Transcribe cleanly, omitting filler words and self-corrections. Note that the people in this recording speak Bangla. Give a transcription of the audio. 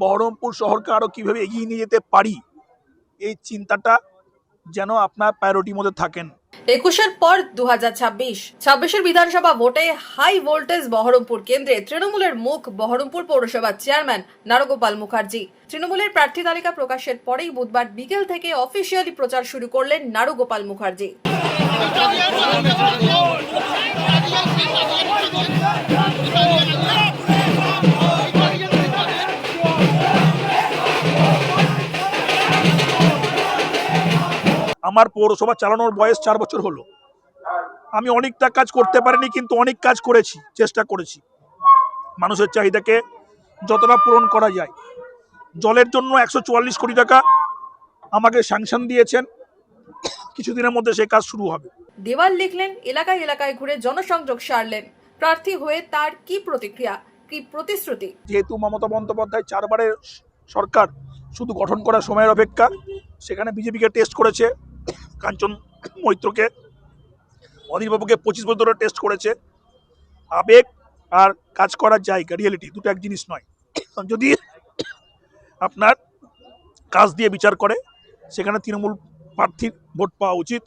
বহরমপুর শহরকে আরো কিভাবে এগিয়ে নিয়ে যেতে পারি, এই চিন্তাটা যেন আপনার প্রায়োরিটির মধ্যে থাকেন। 21-এর পর 2026 বিধানসভা ভোটে হাই ভোল্টেজ বহরমপুর কেন্দ্রে তৃণমূলের মুখ বহরমপুর পৌরসভার চেয়ারম্যান নারগোপাল মুখার্জি। তৃণমূলের প্রার্থী তালিকা প্রকাশের পরেই বুধবার বিকেল থেকে অফিসিয়ালি প্রচার শুরু করলেন নারগোপাল মুখার্জি। আমার পৌরসভা চালানোর বয়স 4 বছর হলো। আমি অনেকটা কাজ করতে পারিনি, কিন্তু অনেক কাজ করেছি, চেষ্টা করেছি মানুষের চাহিদাকে যতটা পূরণ করা যায়। জলের জন্য 144 কোটি টাকা আমাকে স্যাংশন দিয়েছেন, কিছুদিনের মধ্যে সেই কাজ শুরু হবে। দেওয়াল লিখলেন, এলাকায় এলাকায় ঘুরে জনসংযোগ সারলেন। প্রার্থী হয়ে তার কি প্রতিক্রিয়া, কি প্রতিশ্রুতি? যেহেতু মমতা বন্দ্যোপাধ্যায় 4 বারের সরকার শুধু গঠন করার সময়ের অপেক্ষা, সেখানে বিজেপিকে টেস্ট করেছে, কাঞ্চন মৈত্রকে, অধীরবাবুকে 25 বছর ধরে টেস্ট করেছে। আবেগ আর কাজ করার জায়গা, রিয়েলিটি দুটো এক জিনিস নয়। যদি আপনার কাজ দিয়ে বিচার করে, সেখানে তৃণমূল প্রার্থীর ভোট পাওয়া উচিত।